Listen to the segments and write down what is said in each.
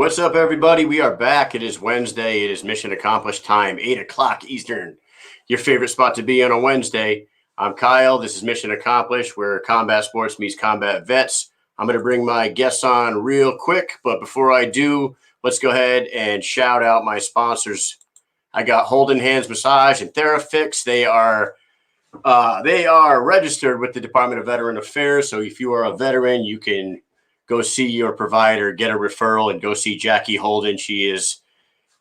What's up, everybody? We are back. It is Wednesday. It is Mission Accomplished time, 8 o'clock Eastern. Your favorite spot to be on a Wednesday. I'm Kyle. This is Mission Accomplished, where combat sports meets combat vets. I'm going to bring my guests on real quick, but before I do, let's go ahead and shout out my sponsors. I got Holding Hands Massage and TheraFix. They are registered with the Department of Veteran Affairs, so if you are a veteran, you can go see your provider, get a referral, and go see Jackie Holden. She is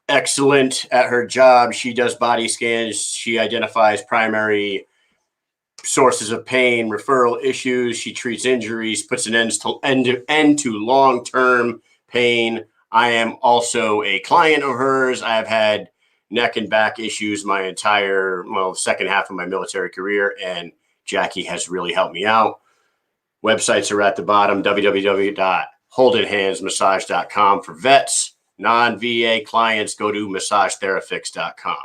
excellent at her job. She does body scans. She identifies primary sources of pain, referral issues. She treats injuries, puts an end to long-term pain. I am also a client of hers. I have had neck and back issues my entire, second half of my military career, and Jackie has really helped me out. Websites are at the bottom, www.holdenhandsmassage.com for vets. Non-VA clients, go to massagetherapix.com.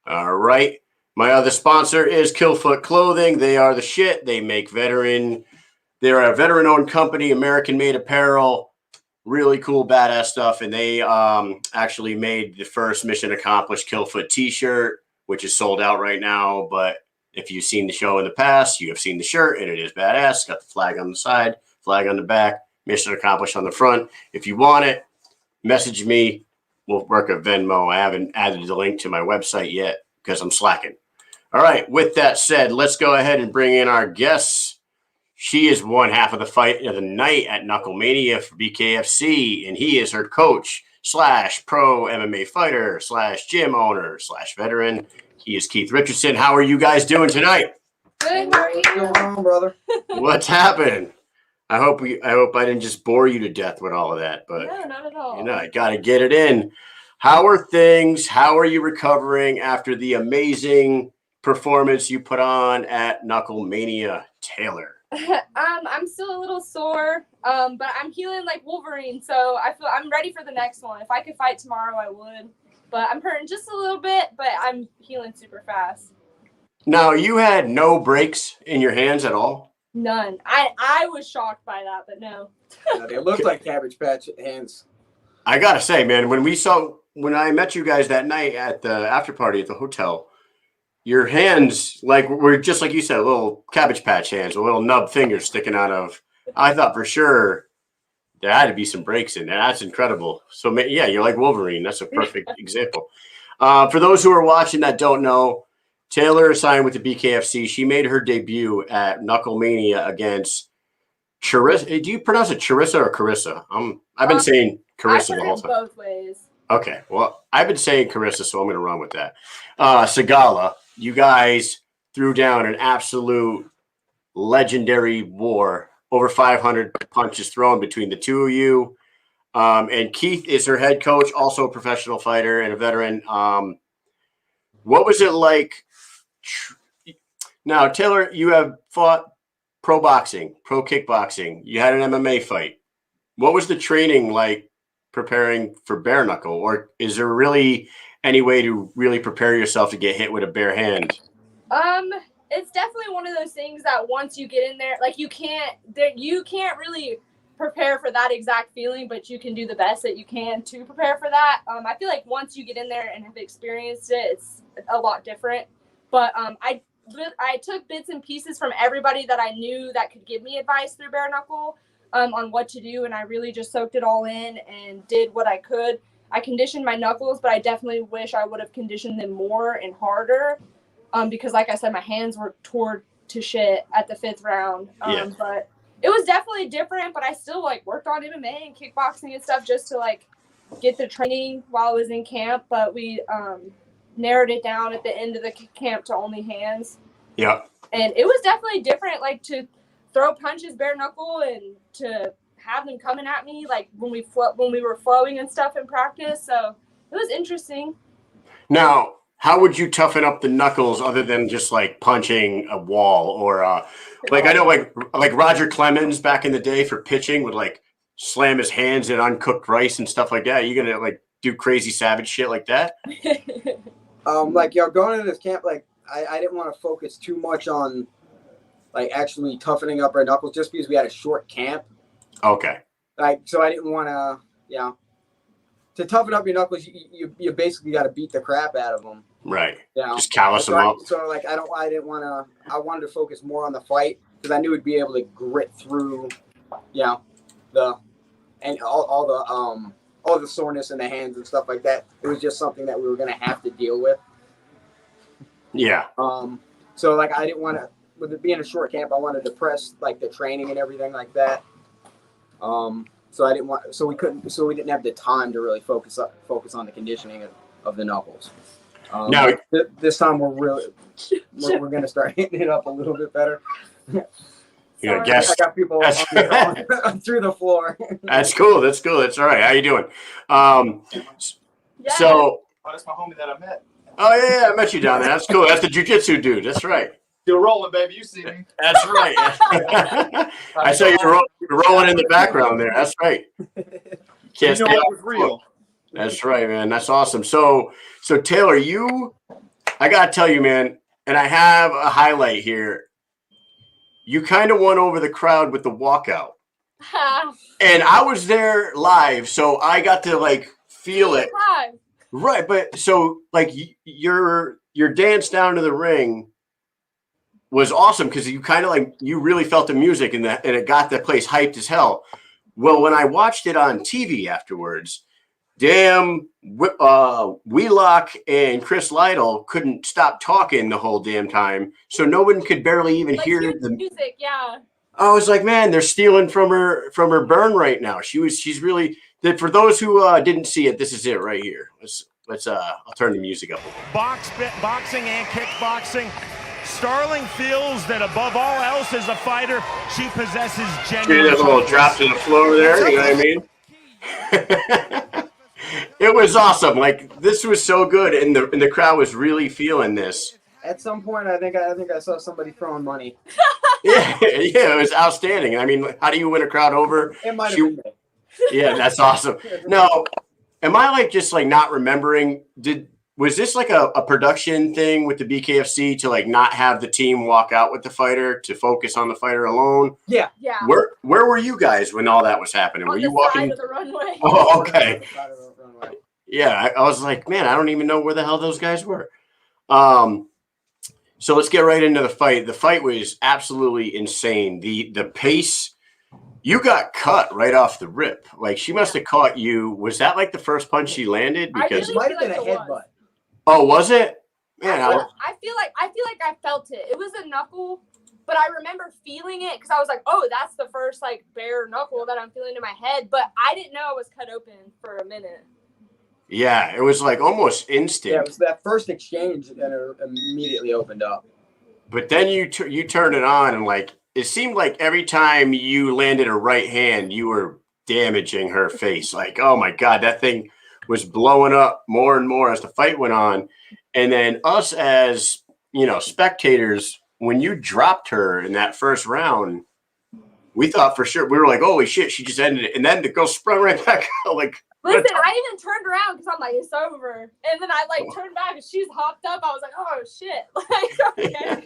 All right. My other sponsor is Killfoot Clothing. They are the shit. They make they're a veteran-owned company, American-made apparel, really cool, badass stuff. And they actually made the first Mission Accomplished Killfoot t-shirt, which is sold out right now, but if you've seen the show in the past, you have seen the shirt, and it is badass. It's got the flag on the side, flag on the back, Mission Accomplished on the front. If you want it, message me. We'll work a Venmo. I haven't added the link to my website yet because I'm slacking. All right, with that said, let's go ahead and bring in our guests. She is one half of the fight of the night at Knucklemania for BKFC, and he is her coach / pro MMA fighter / gym owner / veteran. He is Keith Richardson. How are you guys doing tonight? Good. How are you? What's going on, brother? What's happened? I hope I didn't just bore you to death with all of that, but no, not at all. I got to get it in. How are things? How are you recovering after the amazing performance you put on at Knucklemania, Taylor? I'm still a little sore, but I'm healing like Wolverine, so I feel I'm ready for the next one. If I could fight tomorrow, I would. But I'm hurting just a little bit, but I'm healing super fast. Now, you had no breaks in your hands at all? None. I was shocked by that, but no. Yeah, they look like Cabbage Patch hands. I got to say, man, when I met you guys that night at the after party at the hotel, your hands were just like you said, little Cabbage Patch hands, a little nub fingers sticking out of. I thought for sure there had to be some breaks in there. That's incredible. So, yeah, you're like Wolverine. That's a perfect example. For those who are watching that don't know, Taylor signed with the BKFC. She made her debut at Knucklemania against Charissa. Do you pronounce it Charissa or Carissa? I've been saying Carissa the whole time. Both ways. Okay, well, I've been saying Carissa, so I'm going to run with that. Segala, you guys threw down an absolute legendary war. Over 500 punches thrown between the two of you. And Keith is her head coach, also a professional fighter and a veteran. What was it like? Now, Taylor, you have fought pro boxing, pro kickboxing. You had an MMA fight. What was the training like preparing for bare knuckle? Or is there really any way to really prepare yourself to get hit with a bare hand? It's definitely one of those things that once you get in there, like you can't really prepare for that exact feeling, but you can do the best that you can to prepare for that. I feel like once you get in there and have experienced it, it's a lot different. But I took bits and pieces from everybody that I knew that could give me advice through bare knuckle on what to do, and I really just soaked it all in and did what I could. I conditioned my knuckles, but I definitely wish I would have conditioned them more and harder. Because like I said, my hands were torn to shit at the 5th round. But it was definitely different, but I still worked on MMA and kickboxing and stuff just to get the training while I was in camp. But we narrowed it down at the end of the camp to only hands. Yeah. And it was definitely different, to throw punches bare knuckle and to have them coming at me when we were flowing and stuff in practice. So it was interesting. Now, how would you toughen up the knuckles other than just punching a wall or I know like Roger Clemens back in the day for pitching would slam his hands in uncooked rice and stuff like that. Are you gonna do crazy savage shit like that? Going into this camp, I didn't want to focus too much on actually toughening up our knuckles just because we had a short camp. Okay. So I didn't want to you know, to toughen up your knuckles, you basically got to beat the crap out of them. Right. You know? Just callous them up. So like I wanted to focus more on the fight because I knew we'd be able to grit through, you know, all the soreness in the hands and stuff like that. It was just something that we were gonna have to deal with. Yeah. So like I didn't want to, with it being a short camp, I wanted to press like the training and everything like that. So we didn't have the time to really focus on the conditioning of the knuckles. Now this time we're gonna start hitting it up a little bit better. Yeah, I got people through the floor. That's cool. That's cool. That's all right. How you doing? Yeah. So. Oh, that's my homie that I met. Oh yeah, I met you down there. That's cool. That's the jiu-jitsu dude. That's right. Still rolling, baby. You see me. That's right. I saw you rolling in the background there. That's right. Can't stay it off was real. That's right, man. That's awesome. So Taylor, I gotta tell you, man, and I have a highlight here. You kind of won over the crowd with the walkout. And I was there live, so I got to like feel it. Right, but so like your dance down to the ring was awesome because you kind of like you really felt the music and it got the place hyped as hell. Well, when I watched it on TV afterwards, damn, Wheelock and Chris Lytle couldn't stop talking the whole damn time, so no one could barely even hear the music. Yeah. I was like, man, they're stealing from her burn right now. She's really. For those who didn't see it, this is it right here. Let's I'll turn the music up. Boxing and kickboxing. Starling feels that above all else as a fighter, she possesses genuine. See that little drop to the floor there, you know what I mean? It was awesome. Like this was so good, and the crowd was really feeling this. At some point, I think I saw somebody throwing money. Yeah, it was outstanding. I mean, how do you win a crowd over? It might have been me. Yeah, that's awesome. No, am I like just like not remembering? Was this like a production thing with the BKFC to like not have the team walk out with the fighter to focus on the fighter alone? Yeah. Where were you guys when all that was happening? Were you walking? Side of the runway. Oh, okay. Yeah, I was like, man, I don't even know where the hell those guys were. So let's get right into the fight. The fight was absolutely insane. The pace. You got cut right off the rip. Like she must have caught you. Was that like the first punch she landed? Because it might have been a headbutt. Oh, was it? Man, I feel like I felt it. It was a knuckle, but I remember feeling it because I was like, oh, that's the first like bare knuckle that I'm feeling in my head. But I didn't know I was cut open for a minute. Yeah, it was like almost instant. Yeah, it was that first exchange and it immediately opened up. But then you turned it on and like it seemed like every time you landed a right hand, you were damaging her face. Like, oh my God, that thing was blowing up more and more as the fight went on. And then us as, spectators, when you dropped her in that first round, we thought for sure, we were like, holy shit, she just ended it. And then the girl sprung right back out like. Listen, I even turned around because I'm like, it's over. And then I turned back and she's hopped up. I was like, oh shit.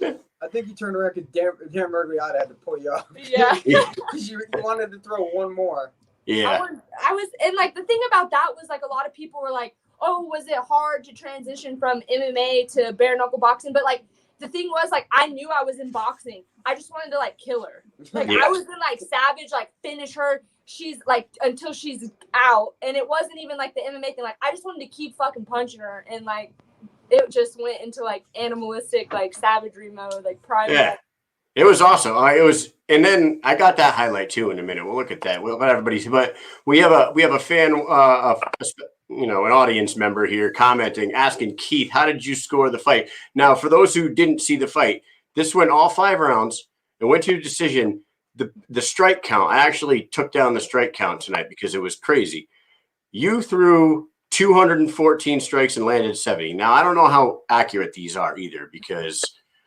Okay. I think you turned around because Dan Mergliotta had to pull you off. Yeah. Because you wanted to throw one more. Yeah. I was, and like the thing about that was like a lot of people were like, oh, was it hard to transition from MMA to bare knuckle boxing? But like the thing was like I knew I was in boxing. I just wanted to like kill her. Like I was in like savage, like finish her. She's like until she's out, and it wasn't even like the MMA thing. Like I just wanted to keep fucking punching her, and like it just went into like animalistic, like savagery mode, like pride. Yeah, it was awesome. It was, and then I got that highlight too in a minute. We'll look at that. We'll let everybody see. But we have a fan, an audience member here commenting, asking Keith, how did you score the fight? Now, for those who didn't see the fight, this went all 5 rounds. It went to a decision. The strike count, I actually took down the strike count tonight because it was crazy. You threw 214 strikes and landed 70. Now, I don't know how accurate these are either because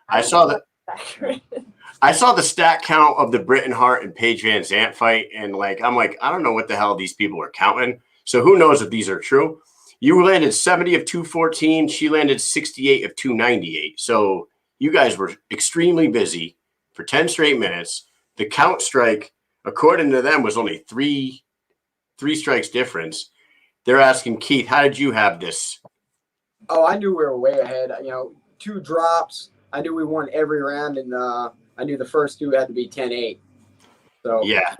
I saw the stat count of the Britton Hart and Paige VanZant fight, and I'm like, I don't know what the hell these people are counting. So who knows if these are true? You landed 70 of 214. She landed 68 of 298. So you guys were extremely busy for 10 straight minutes. The count strike, according to them, was only 3 3 strikes difference. They're asking Keith, how did you have this? Oh, I knew we were way ahead. 2 drops. I knew we won every round, and I knew the first 2 had to be 10-8. So yeah,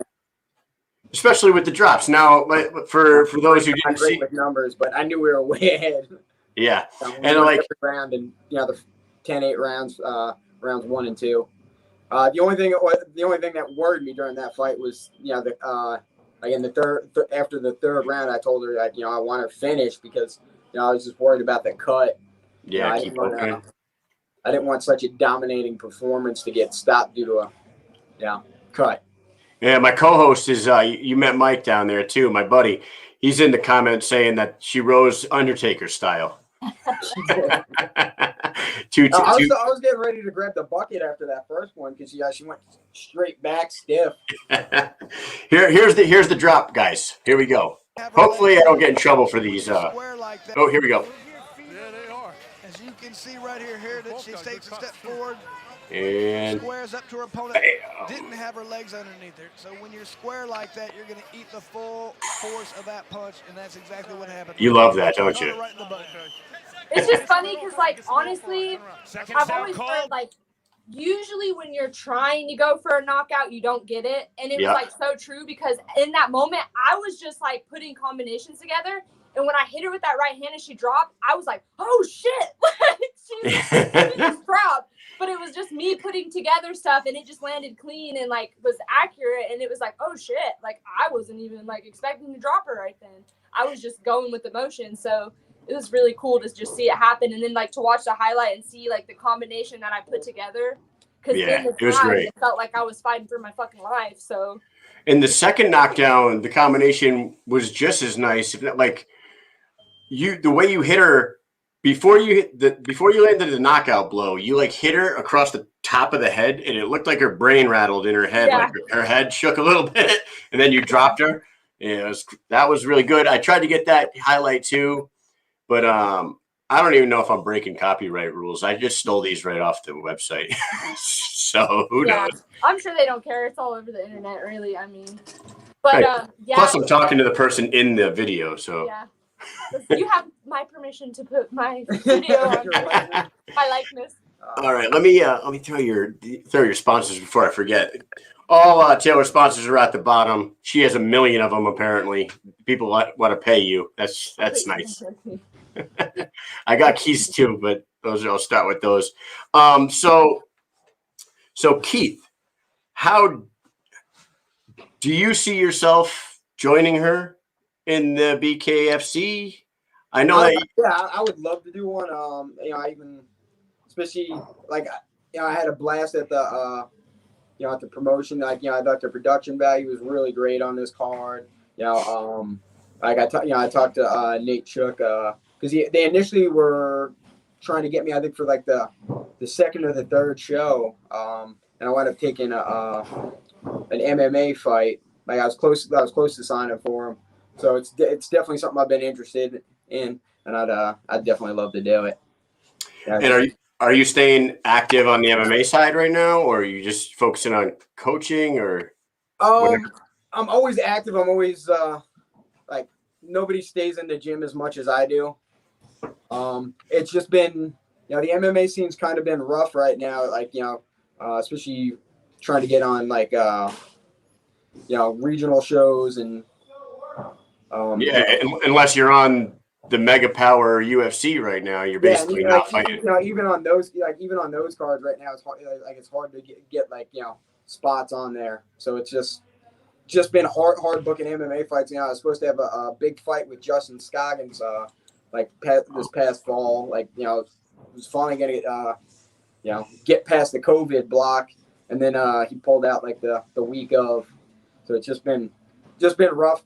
especially with the drops. Now, for those who didn't see with numbers, but I knew we were way ahead. Yeah, We and won like every round, and the 10-8 rounds, rounds 1 and 2. The only thing that worried me during that fight was like in the third after the 3rd round, I told her that I want to finish because I was just worried about the cut. yeah, I didn't want such a dominating performance to get stopped due to a cut. Yeah, my co-host is you met Mike down there too, my buddy. He's in the comments saying that she rose Undertaker style. I was getting ready to grab the bucket after that first one because she went straight back stiff. Here's the drop, guys. Here we go. Hopefully I don't get in trouble for these. Oh, here we go. Yeah, they are. As you can see right here that she takes a step forward. And Squares up to her opponent. Didn't have her legs underneath her. So when you're square like that, you're going to eat the full force of that punch, and that's exactly what happened. You love that, don't you? Right in the butt. It's just funny because, like, honestly, I've always heard, like, usually when you're trying to go for a knockout, you don't get it. And it was, like, so true because in that moment, I was just, like, putting combinations together. And when I hit her with that right hand and she dropped, I was like, oh, shit. she just dropped. But it was just me putting together stuff, and it just landed clean and, like, was accurate. And it was like, oh, shit. Like, I wasn't even, like, expecting to drop her right then. I was just going with the motion. So it was really cool to just see it happen. And then, like, to watch the highlight and see, like, the combination that I put together. Because it was great. It felt like I was fighting for my fucking life. So in the second knockdown, the combination was just as nice. If not, like, the way you hit her, before you landed the knockout blow, you like hit her across the top of the head, and it looked like her brain rattled in her head, like her head shook a little bit, and then you dropped her. Yeah, that was really good. I tried to get that highlight too, but I don't even know if I'm breaking copyright rules. I just stole these right off the website, so who knows? I'm sure they don't care. It's all over the internet, really. I mean, but Plus, I'm talking to the person in the video, so yeah. You have my permission to put my video on my likeness. All right, let me throw your sponsors before I forget. All Taylor sponsors are at the bottom. She has a million of them apparently. People want to pay you. That's nice. I got keys too, but I'll start with those. So Keith, how do you see yourself joining her in the BKFC? I know that. I would love to do one. I even, especially like, I had a blast at the, at the promotion. Like, I thought the production value was really great on this card. Like I talked to Nate Shook because they initially were trying to get me, I think, for like the second or the third show, and I wound up taking an MMA fight. Like I was close to signing for him. So it's definitely something I've been interested in, and I'd definitely love to do it. Yeah. And are you staying active on the MMA side right now, or are you just focusing on coaching, or? I'm always active. I'm always like, nobody stays in the gym as much as I do. It's just been, the MMA scene's kind of been rough right now. Like, especially trying to get on like regional shows and. Unless you're on the Mega Power UFC right now, you're basically not fighting. Even on those cards right now, it's hard to get spots on there. So it's just been hard booking MMA fights. I was supposed to have a big fight with Justin Scoggins this past fall. Was finally gonna get past the COVID block, and then he pulled out like the week of. So it's just been rough.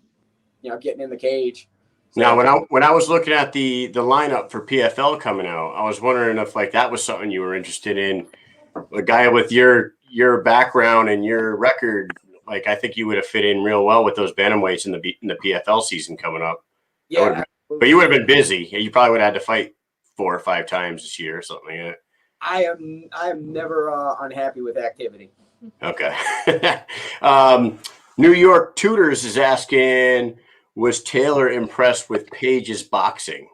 Getting in the cage. So, now, when I was looking at the lineup for PFL coming out, I was wondering if like that was something you were interested in. A guy with your background and your record, like I think you would have fit in real well with those bantamweights in the PFL season coming up. Yeah, but you would have been busy. You probably would have had to fight 4 or 5 times this year or something like that. I am never unhappy with activity. Okay. New York Tutors is asking, was Taylor impressed with Paige's boxing?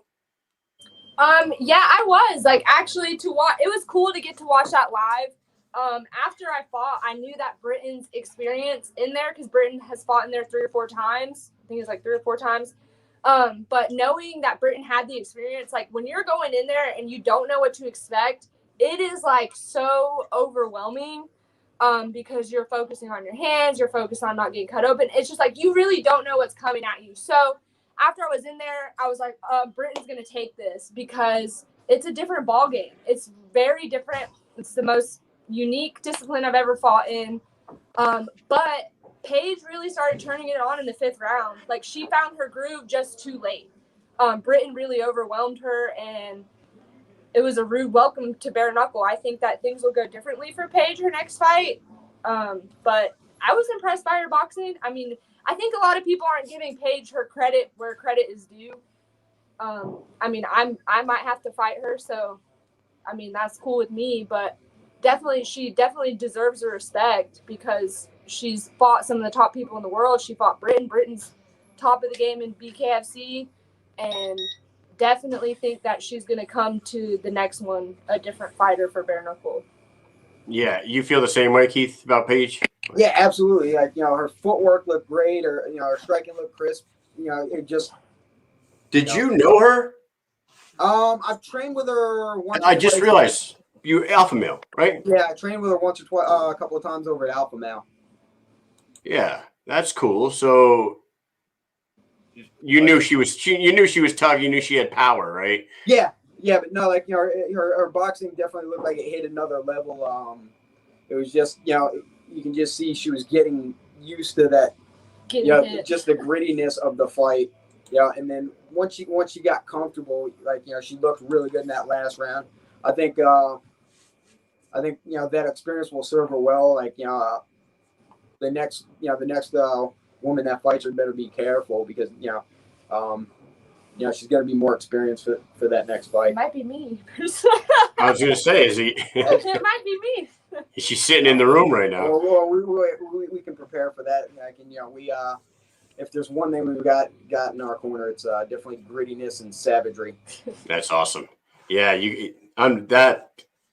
Yeah, I was like actually to watch. It was cool to get to watch that live. After I fought, I knew that Britain's experience in there because Britain has fought in there 3 or 4 times. I think it's like 3 or 4 times. But knowing that Britain had the experience, like when you're going in there and you don't know what to expect, it is like so overwhelming. Because you're focusing on your hands, you're focused on not getting cut open. It's just like you really don't know what's coming at you. So after I was in there, I was like, Britain's gonna take this because it's a different ball game. It's very different. It's the most unique discipline I've ever fought in. But Paige really started turning it on in the 5th round. Like she found her groove just too late. Britain really overwhelmed her, and it was a rude welcome to bare knuckle. I think that things will go differently for Paige her next fight. But I was impressed by her boxing. I mean, I think a lot of people aren't giving Paige her credit where credit is due. I mean, I might have to fight her, so I mean that's cool with me. But she definitely deserves the respect because she's fought some of the top people in the world. She fought Britain. Britain's top of the game in BKFC, and definitely think that she's going to come to the next one a different fighter for bare knuckle. Yeah, you feel the same way, Keith, about Paige? Yeah, absolutely. Like, you know, her footwork looked great, or, you know, her striking looked crisp. You know, it just. Did you know her? I've trained with her once. I just realized you alpha male, right? Yeah, I trained with her once or twice, a couple of times over at Alpha Male. Yeah, that's cool. So you knew she was you knew she was tough. You knew she had power, right? Yeah, but no, like, you know, her boxing definitely looked like it hit another level. It was just, you know, you can just see she was getting used to that, just the grittiness of the fight. Yeah, and then once she got comfortable, like, you know, she looked really good in that last round. I think you know, that experience will serve her well. Like, you know, the next woman that fights her better be careful because you know, she's going to be more experienced for that next fight. It might be me. I was going to say, is he? It might be me. She's sitting in the room right now. Well, we can prepare for that. Like, and, you know, we if there's one thing we've got in our corner, it's definitely grittiness and savagery. That's awesome. Yeah,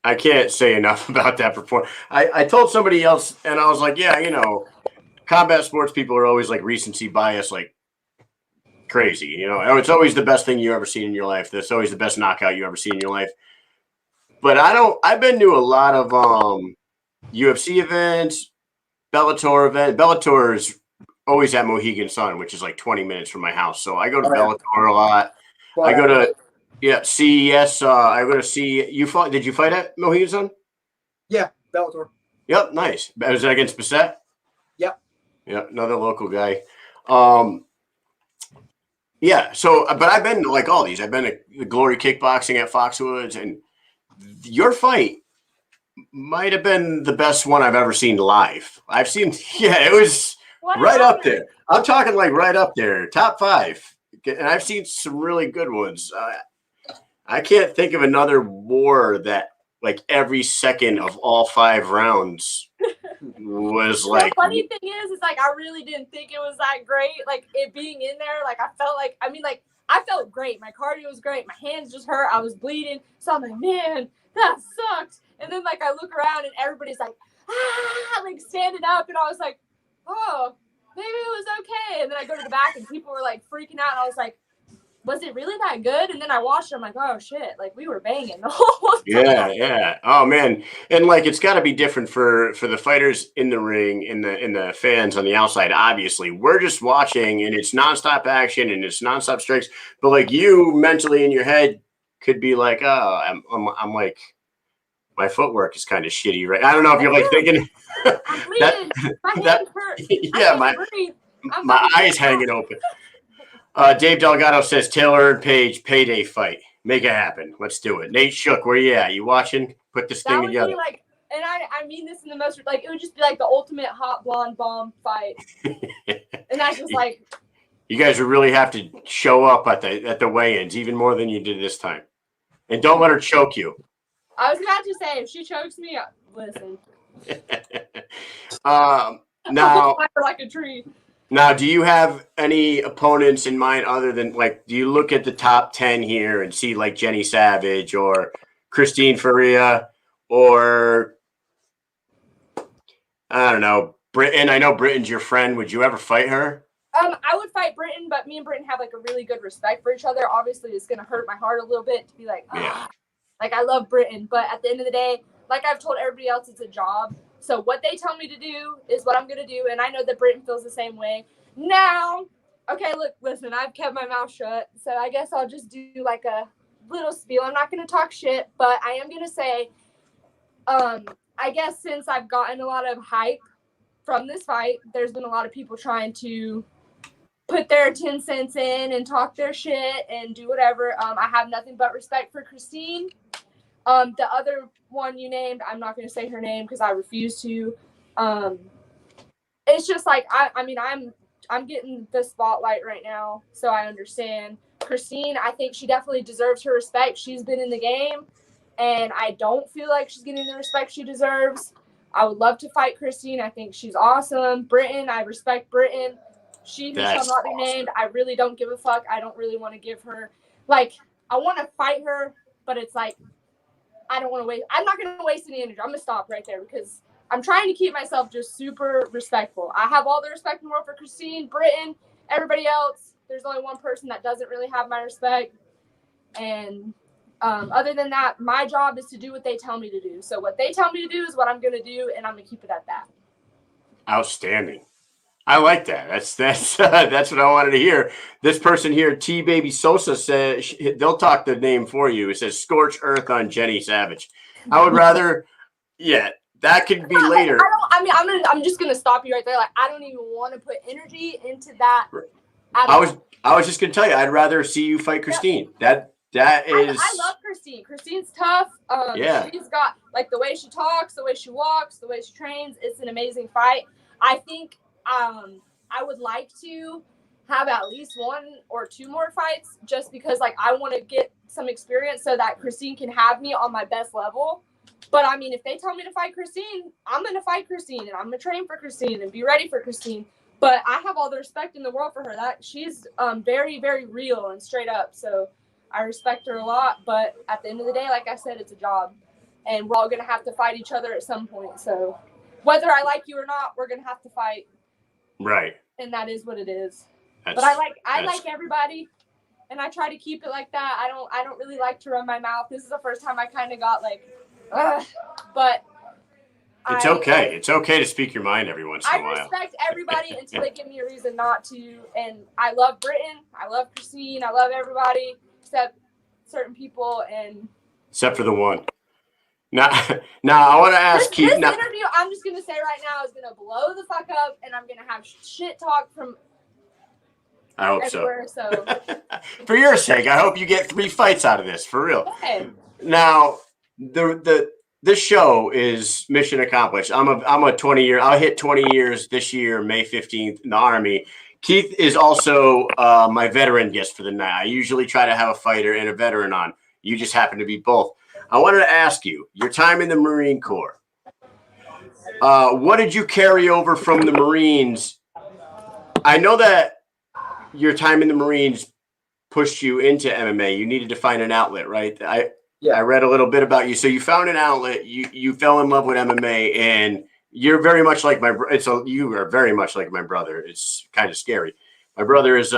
I can't say enough about that performance. I told somebody else, and I was like, yeah, you know, combat sports people are always like recency bias, like crazy. You know, it's always the best thing you ever seen in your life. That's always the best knockout you ever seen in your life. But I've been to a lot of UFC events, Bellator events. Bellator is always at Mohegan Sun, which is like 20 minutes from my house. So I go to Bellator a lot. Well, I go to CES. I go to see you fought. Did you fight at Mohegan Sun? Yeah, Bellator. Yep, nice. Was that against Bissett? Yep. Yeah, another local guy. Yeah. So, but I've been to like all these. I've been to the Glory Kickboxing at Foxwoods, and your fight might have been the best one I've ever seen live. I've seen. Yeah, it was right up there. I'm talking like right up there, top 5. And I've seen some really good ones. I can't think of another war that like every second of all 5 rounds was like. The funny thing is like I really didn't think it was that great. Like it being in there, like I felt like I felt great. My cardio was great. My hands just hurt. I was bleeding. So I'm like, man, that sucked. And then like I look around and everybody's like, like standing up, and I was like, oh, maybe it was okay. And then I go to the back and people were like freaking out. And I was like, was it really that good? And then I watched it. I'm like, oh shit, like we were banging the whole time. Yeah. Oh man. And like it's gotta be different for the fighters in the ring and the fans on the outside. Obviously, we're just watching and it's nonstop action and it's nonstop strikes. But like you mentally in your head could be like, oh, I'm like, my footwork is kind of shitty, right? I don't know if you're like thinking I'm bleeding. My hands hurt. Yeah, my eyes hanging open. Dave Delgado says Taylor and Paige payday fight. Make it happen. Let's do it. Nate Shook, where you at? You watching? Put this thing together. Be like, and I mean this in the most, like, it would just be like the ultimate hot blonde bomb fight. And that's just like. You guys would really have to show up at the weigh-ins even more than you did this time. And don't let her choke you. I was about to say, if she chokes me, listen. Now, Like a tree. Now, do you have any opponents in mind other than like? Do you look at the top 10 here and see like Jenny Savage or Christine Faria or I don't know, Britain? I know Britain's your friend. Would you ever fight her? I would fight Britain, but me and Britain have like a really good respect for each other. Obviously, it's gonna hurt my heart a little bit to be like, Yeah. like I love Britain, but at the end of the day, like I've told everybody else, it's a job. So what they tell me to do is what I'm gonna do, and I know that Britain feels the same way. Now, okay, look, listen, I've kept my mouth shut, so I guess I'll just do like a little spiel. I'm not gonna talk shit, but I am gonna say, I guess since I've gotten a lot of hype from this fight, there's been a lot of people trying to put their 10 cents in and talk their shit and do whatever. I have nothing but respect for Christine. The other one you named, I'm not going to say her name because I refuse to. It's just like, I mean, I'm getting the spotlight right now, so I understand. Christine, I think she definitely deserves her respect. She's been in the game, and I don't feel like she's getting the respect she deserves. I would love to fight Christine. I think she's awesome. Britain, I respect Britain. She who shall not be named, I really don't give a fuck. I don't really want to give her, like, I want to fight her, but it's like, I don't want to waste, I'm not going to waste any energy. I'm going to stop right there because I'm trying to keep myself just super respectful. I have all the respect in the world for Christine, Britain, everybody else. There's only one person that doesn't really have my respect. And other than that, my job is to do what they tell me to do. So what they tell me to do is what I'm going to do, and I'm going to keep it at that. Outstanding. I like that. That's what I wanted to hear. This person here, T Baby Sosa, says they'll talk the name for you. It says "Scorch Earth" on Jenny Savage. I would rather, yeah, that could be later. I'm just gonna stop you right there. Like, I don't even want to put energy into that. I was just gonna tell you, I'd rather see you fight Christine. Yep. That is. I love Christine. Christine's tough. Yeah. She's got like the way she talks, the way she walks, the way she trains. It's an amazing fight. I think. I would like to have at least 1 or 2 more fights just because like I want to get some experience so that Christine can have me on my best level. But I mean, if they tell me to fight Christine, I'm going to fight Christine and I'm going to train for Christine and be ready for Christine. But I have all the respect in the world for her. That she's very, very real and straight up. So I respect her a lot. But at the end of the day, like I said, it's a job and we're all going to have to fight each other at some point. So whether I like you or not, we're going to have to fight. Right. And that is what it is. But I like everybody, and I try to keep it like that. I don't really like to run my mouth. This is the first time I kind of got like, but it's okay. It's okay to speak your mind every once in a while. I respect everybody until they give me a reason not to. And I love Britain. I love Christine. I love everybody except certain people and except for the one. Now I want to ask Keith. This interview, I'm just going to say right now, is going to blow the fuck up, and I'm going to have shit talk from I hope everywhere, so. For your sake, I hope you get 3 fights out of this, for real. Okay. Now, this show is mission accomplished. I'm a 20-year. I'll hit 20 years this year, May 15th, in the Army. Keith is also my veteran guest for the night. I usually try to have a fighter and a veteran on. You just happen to be both. I wanted to ask you, your time in the Marine Corps, what did you carry over from the Marines? I know that your time in the Marines pushed you into MMA. You needed to find an outlet, right? I read a little bit about you. So you found an outlet. You fell in love with MMA, and you're very much like you are very much like my brother. It's kind of scary. My brother was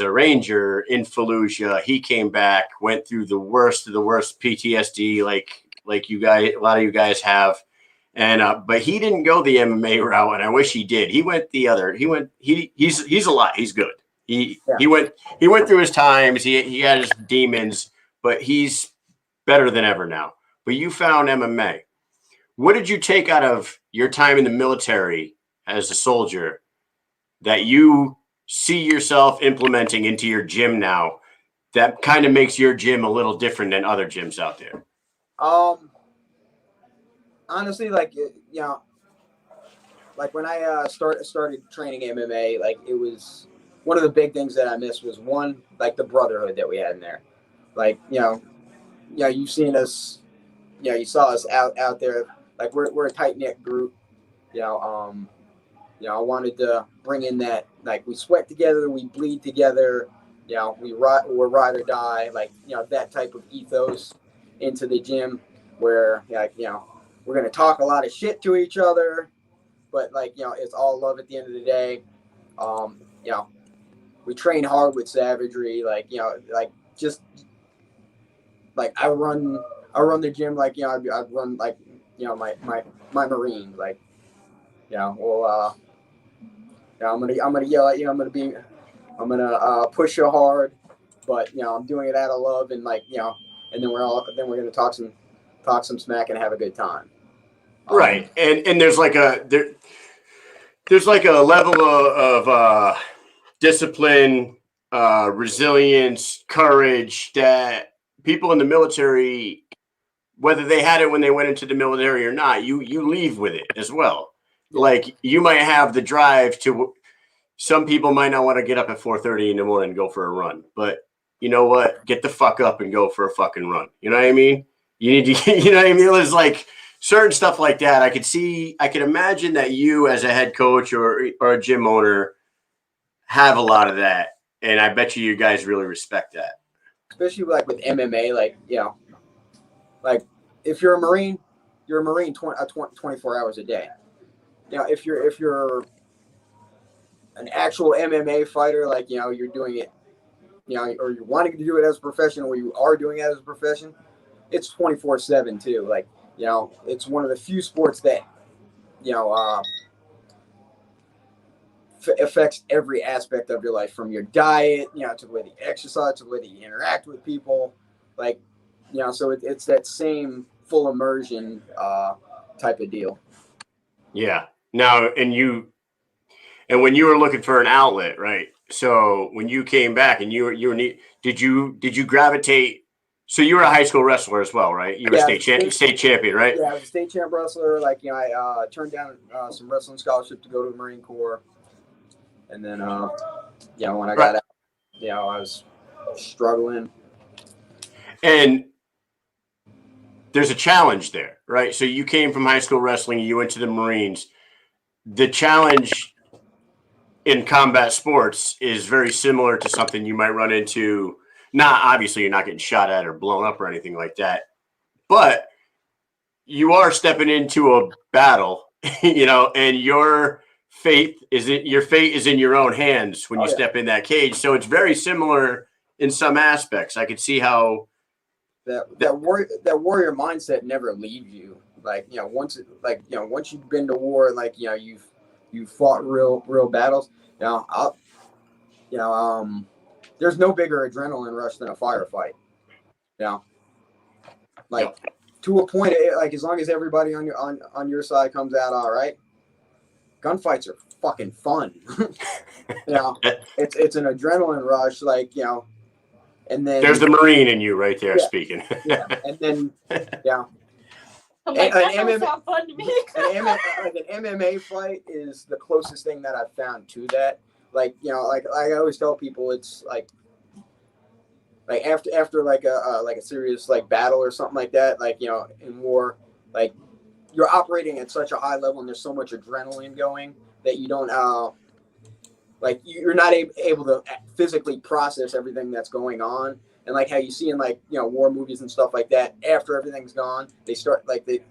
a ranger in Fallujah. He came back, went through the worst of the worst PTSD, like you guys, a lot of you guys have, and but he didn't go the MMA route, and I wish he did. He went the other. He's a lot. He's good. He went through his times. He had his demons, but he's better than ever now. But you found MMA. What did you take out of your time in the military as a soldier that you see yourself implementing into your gym now that kind of makes your gym a little different than other gyms out there? Honestly, like, you know, like when I started training MMA, like it was one of the big things that I missed was one, like the brotherhood that we had in there. Like, you've seen us, you saw us out there. Like we're a tight knit group, You know, I wanted to bring in that, like, we sweat together, we bleed together, you know, we're ride or die, like, you know, that type of ethos into the gym where, like, you know, we're going to talk a lot of shit to each other, but, like, you know, it's all love at the end of the day. You know, we train hard with savagery, like, you know, like, just, like, I run the gym like, you know, I'd run, like, you know, my Marine, like, you know, well, yeah, I'm gonna yell at you. I'm gonna push you hard, but you know I'm doing it out of love and like you know, and then we're gonna talk some smack and have a good time. Right, and there's like there's like a level of discipline, resilience, courage that people in the military, whether they had it when they went into the military or not, you leave with it as well. Like you might have the drive to. Some people might not want to get up at 4:30 in the morning and go for a run, but you know what? Get the fuck up and go for a fucking run. You know what I mean? You need to. You know what I mean? There's like certain stuff like that. I could imagine that you as a head coach or a gym owner have a lot of that, and I bet you guys really respect that. Especially like with MMA, like you know, like if you're a Marine, you're a Marine 24 hours a day. You know, if you're an actual MMA fighter, like you know, you're doing it, you know, or you're wanting to do it as a profession, or you are doing it as a profession, it's 24/7 too. Like you know, it's one of the few sports that you know affects every aspect of your life, from your diet, you know, to the way you exercise, to the way that you interact with people, like you know. So it's that same full immersion type of deal. Yeah. Now, and when you were looking for an outlet, right? So when you came back and you were neat, did you gravitate? So you were a high school wrestler as well, right? You were state champion, right? Yeah, I was a state champ wrestler. Like you know, I turned down some wrestling scholarship to go to the Marine Corps, and then you know, when I got out, you know, I was struggling. And there's a challenge there, right? So you came from high school wrestling, you went to the Marines. The challenge in combat sports is very similar to something you might run into. Not obviously you're not getting shot at or blown up or anything like that, but you are stepping into a battle, you know, and your fate is in your own hands when you step in that cage. So it's very similar in some aspects. I could see how that warrior mindset never leaves you. Like you know, once you've been to war, like you know, you've fought real battles. You know, there's no bigger adrenaline rush than a firefight. You know, like to a point, like as long as everybody on your side comes out all right, gunfights are fucking fun. You know, it's an adrenaline rush, like you know, and then there's the Marine in you right there speaking. Yeah, and then yeah. I'm like, that doesn't sound fun to me. An MMA fight is the closest thing that I've found to that. Like you know, like I always tell people, it's like after like a serious like battle or something like that. Like you know, in war, like you're operating at such a high level and there's so much adrenaline going that you don't like you're not able to physically process everything that's going on. And like how you see in like, you know, war movies and stuff like that, after everything's gone, they start like they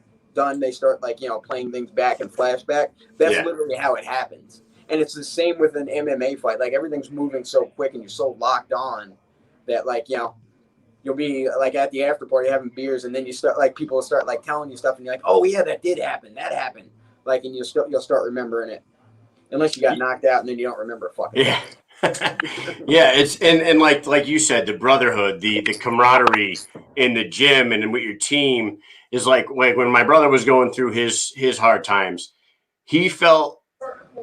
start like, you know, playing things back and flashback. That's literally how it happens. And it's the same with an MMA fight. Like everything's moving so quick and you're so locked on that like, you know, you'll be like at the after party having beers and then you start like people will start like telling you stuff and you're like, oh yeah, that did happen. That happened. Like, and you'll start remembering it. Unless you got knocked out and then you don't remember fucking. Yeah. Yeah, it's and like you said, the brotherhood, the camaraderie in the gym and with your team is like when my brother was going through his hard times, he felt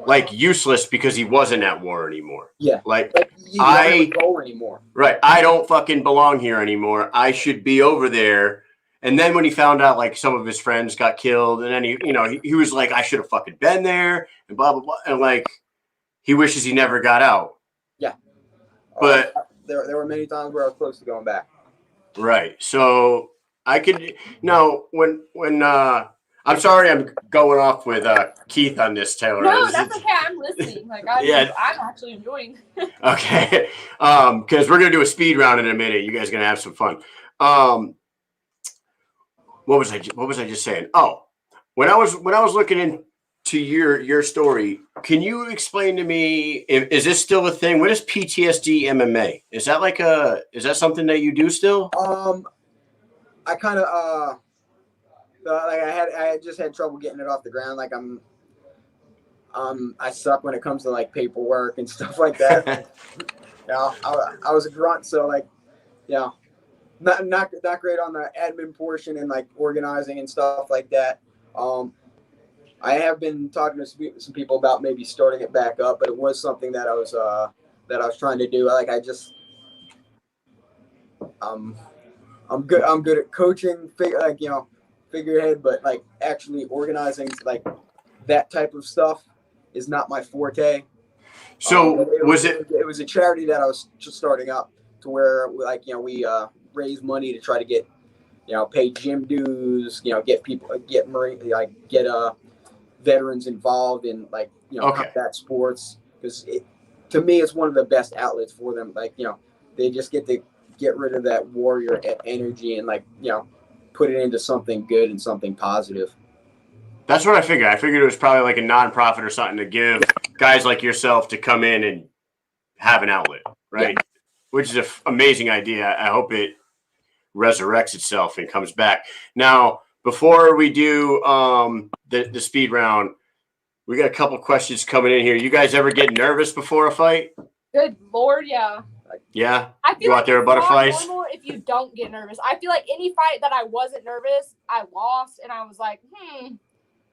like useless because he wasn't at war anymore. Yeah, like you don't go anymore. Right, I don't fucking belong here anymore. I should be over there. And then when he found out like some of his friends got killed, and then he was like, I should have fucking been there, and blah blah blah, and like he wishes he never got out. Yeah, but there were many times where I was close to going back. Right. So I could when I I'm sorry, I'm going off with Keith on this, Taylor. No, that's okay. I'm listening. Like I'm actually enjoying. Okay, because we're gonna do a speed round in a minute. You guys are gonna have some fun. What was I just saying? Oh, when I was looking into your story, can you explain to me? Is this still a thing? What is PTSD MMA? Is that something that you do still? I kind of like I just had trouble getting it off the ground. Like I suck when it comes to like paperwork and stuff like that. I was a grunt, so like, not great on the admin portion and like organizing and stuff like that. I have been talking to some people about maybe starting it back up, but it was something that I was trying to do. Like I'm good at coaching, figurehead, but like actually organizing like that type of stuff is not my forte. So it was a charity that I was just starting up to where we raise money to try to get pay gym dues, get veterans involved in combat sports, because to me it's one of the best outlets for them. Like they just get to get rid of that warrior energy and put it into something good and something positive. That's what I figured. I figured it was probably like a nonprofit or something to give guys like yourself to come in and have an outlet, right? Yeah. Which is an amazing idea. I hope it resurrects itself and comes back. Now, before we do the speed round, we got a couple questions coming in here. You guys ever get nervous before a fight? Good Lord, yeah. Yeah? I feel you like out there with butterflies? It's normal if you don't get nervous. I feel like any fight that I wasn't nervous, I lost, and I was like,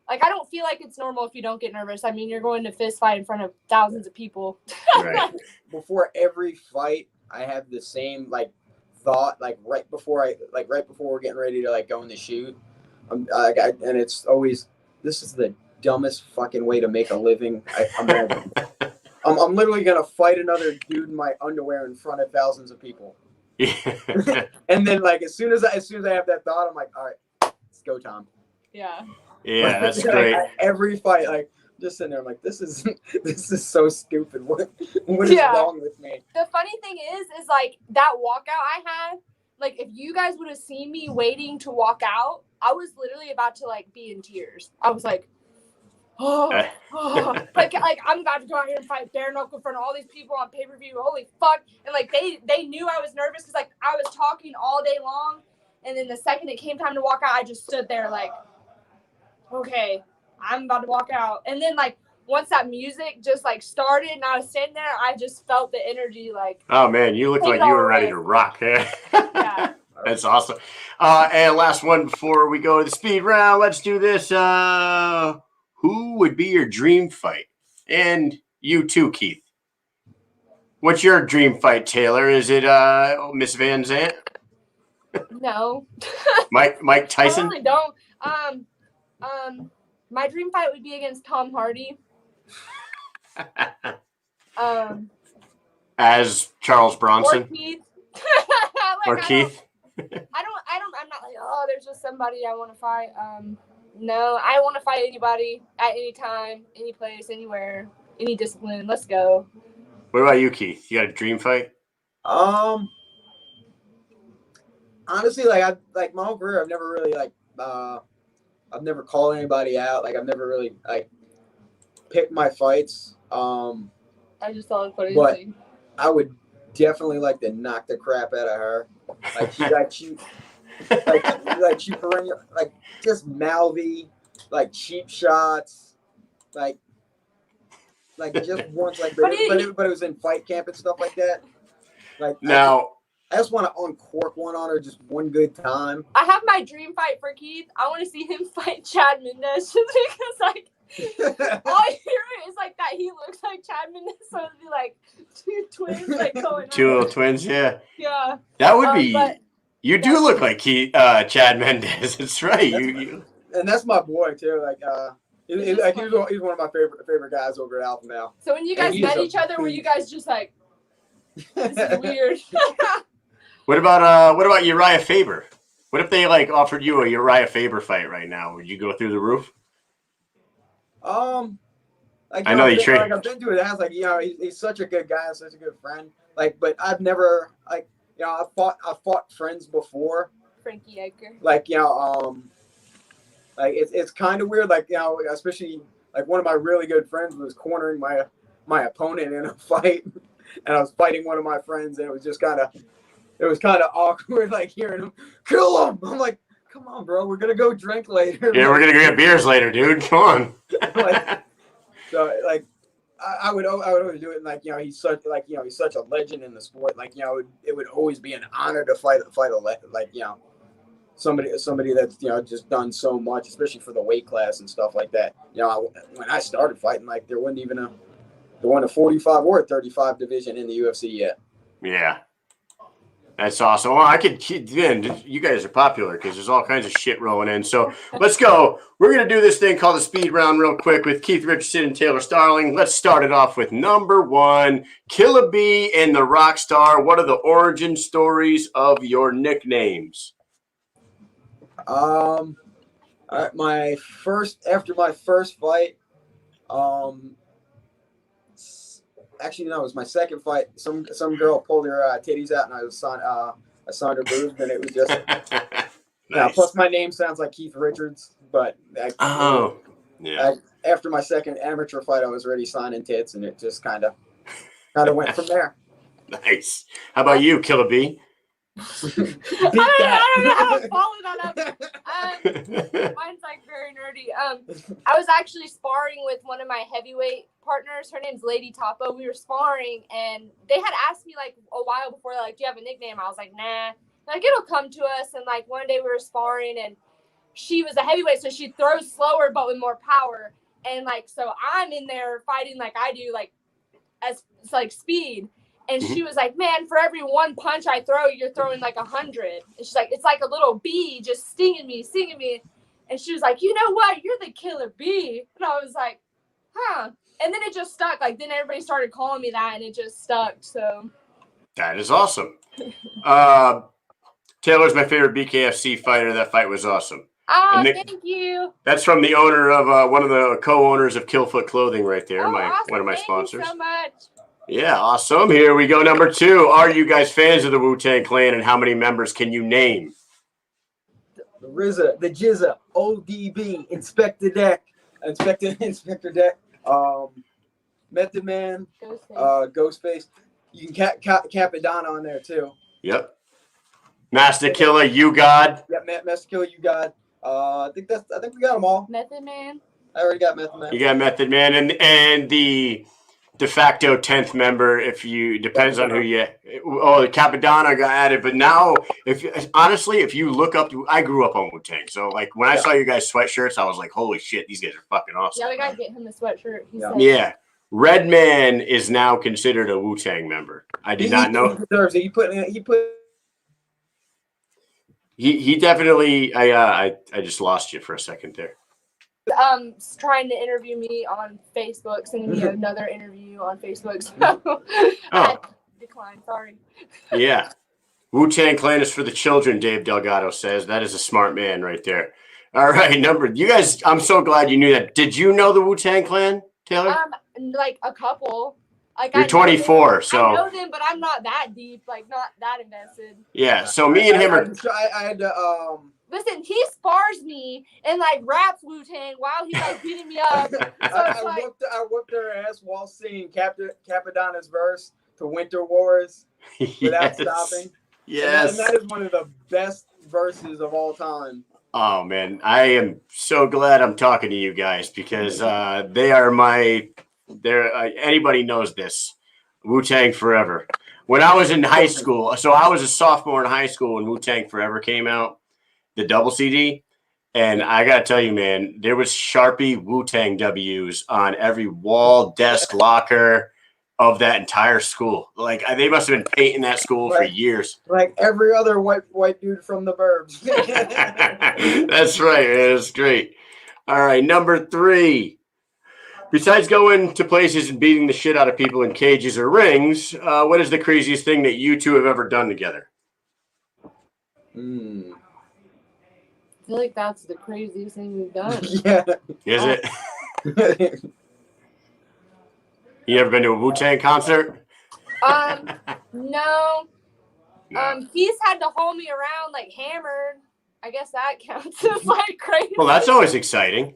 Like, I don't feel like it's normal if you don't get nervous. I mean, you're going to fist fight in front of thousands of people. Right. Before every fight, I have the same thought. Right before we're getting ready to go in the shoot, and it's always, this is the dumbest fucking way to make a living. I'm literally gonna fight another dude in my underwear in front of thousands of people. Yeah. And then as soon as I have that thought, I'm like, all right, it's go time. Yeah. Yeah, that's great. Every fight, just sitting there, I'm like, this is so stupid. What is wrong with me? The funny thing is that walkout I had, if you guys would have seen me waiting to walk out, I was literally about to be in tears. I was like, I'm about to go out here and fight bare knuckle in front of all these people on pay-per-view. Holy fuck. And they knew I was nervous because I was talking all day long, and then the second it came time to walk out, I just stood there okay, I'm about to walk out. And then once that music just started and I was sitting there, I just felt the energy oh man, you look like you were ready to rock. Yeah. That's awesome. And last one before we go to the speed round, let's do this. Who would be your dream fight? And you too, Keith. What's your dream fight, Taylor? Is it Miss VanZant? No. Mike Tyson? I really don't. My dream fight would be against Tom Hardy. As Charles Bronson? Or Keith. Keith? I'm not there's just somebody I want to fight. No, I want to fight anybody at any time, any place, anywhere, any discipline. Let's go. What about you, Keith? You got a dream fight? Honestly, my whole career, I've never really I've never called anybody out. I've never really picked my fights. I just thought it funny. But I would definitely like to knock the crap out of her. She perennial, just mouthy, cheap shots, just once, but it was in fight camp and stuff like that. Now. I just want to uncork one on her just one good time. I have my dream fight for Keith. I want to see him fight Chad Mendes just because all I hear is that he looks like Chad Mendes, so it'd be two twins going two little twins, yeah. Yeah. That would be. You do look like Chad Mendes. That's right. You. And that's my boy too. He's one of my favorite guys over at Alpha now. So when you guys met each other, were you guys just this is weird? What about Uriah Faber? What if they like offered you a Uriah Faber fight right now? Would you go through the roof? Like, I know you train. Like, I've been to his house. Like, he's such a good guy, such a good friend. Like, but I've never like, I fought friends before. Frankie Edgar. Like, like it's kind of weird. Like, especially like one of my really good friends was cornering my opponent in a fight, and I was fighting one of my friends, and it was kind of awkward, like hearing him kill him. I'm like, come on, bro, we're gonna go drink later. Yeah, we're gonna go get beers later, dude. Come on. So like, I would always do it. And, like, he's such a legend in the sport. Like, it would always be an honor to fight somebody that's just done so much, especially for the weight class and stuff like that. When I started fighting, like there wasn't a 45 or a 35 division in the UFC yet. Yeah. That's awesome. Well, you guys are popular because there's all kinds of shit rolling in. So let's go. We're going to do this thing called the speed round real quick with Keith Richardson and Taylor Starling. Let's start it off with number 1, Killa Bee and the Rockstar. What are the origin stories of your nicknames? After my first fight, actually, no, it was my second fight. Some girl pulled her titties out, and I signed her boobs, and it was just. Nice. Plus, my name sounds like Keith Richards, but after my second amateur fight, I was already signing tits, and it just kind of went from there. Nice. How about you, Killa Bee? I don't know how to follow that up. Mine's like very nerdy. I was actually sparring with one of my heavyweight partners. Her name's Lady Topo. We were sparring, and they had asked me like a while before, like, do you have a nickname? I was like, nah. Like, it'll come to us. And like one day we were sparring, and she was a heavyweight, so she throws slower but with more power. And like, so I'm in there fighting like I do, like as like speed. And she was like, man, for every one punch I throw, you're throwing like 100. And she's like, it's like a little bee just stinging me. And she was like, you know what? You're the Killa Bee. And I was like, huh. And then it just stuck. Like, then everybody started calling me that, and it just stuck. So that is awesome. Taylor's my favorite BKFC fighter. That fight was awesome. Thank you. That's from the owner of one of the co-owners of Killfoot Clothing right there. Awesome. One of my Thank sponsors. you so much. Yeah, awesome. Here we go. Number 2. Are you guys fans of the Wu-Tang Clan, and how many members can you name? The RZA, the Jizza, ODB, Inspector Deck, Method Man, Ghostface. You can Capadonna on there too. Yep. Master Killer, You God. Yep, Master Killer, You God. I think we got them all. Method Man. I already got Method Man. You got Method Man, and the de facto 10th member, depends on who you. Oh, Capadonna got added, but now if you look up, I grew up on Wu-Tang, so like when I saw you guys sweatshirts, I was like, holy shit, these guys are fucking awesome. Yeah, we gotta get him the sweatshirt. Yeah. Redman is now considered a Wu-Tang member. I did not know. He definitely. I just lost you for a second there. Trying to interview me on Facebook, sending me another interview on Facebook. So I declined. Sorry. Yeah. Wu-Tang Clan is for the children, Dave Delgado says. That is a smart man right there. All right, you guys, I'm so glad you knew that. Did you know the Wu-Tang Clan, Taylor? Like a couple. Like, you're 24, so I know them, but I'm not that deep, like not that invested. Yeah, so me and him are. I had to. Listen, he spars me and like raps Wu-Tang while he's like beating me up. So I whooped her ass while singing Capadonna's verse to Winter Wars without stopping. Yes, and that is one of the best verses of all time. Oh man, I am so glad I'm talking to you guys because they are my. Anybody knows this. Wu-Tang Forever. When I was in high school, so I was a sophomore in high school when Wu-Tang Forever came out, the double CD, and I gotta tell you, man, there was Sharpie Wu-Tang W's on every wall, desk, locker of that entire school. Like they must have been painting that school for years. Like every other white dude from the burbs. That's right, man. It's great. All right, number 3. Besides going to places and beating the shit out of people in cages or rings, what is the craziest thing that you two have ever done together? I feel like that's the craziest thing we've done. Yeah. Is it? You ever been to a Wu-Tang concert? No. No. He's had to haul me around like hammered. I guess that counts as like crazy. Well, that's always exciting.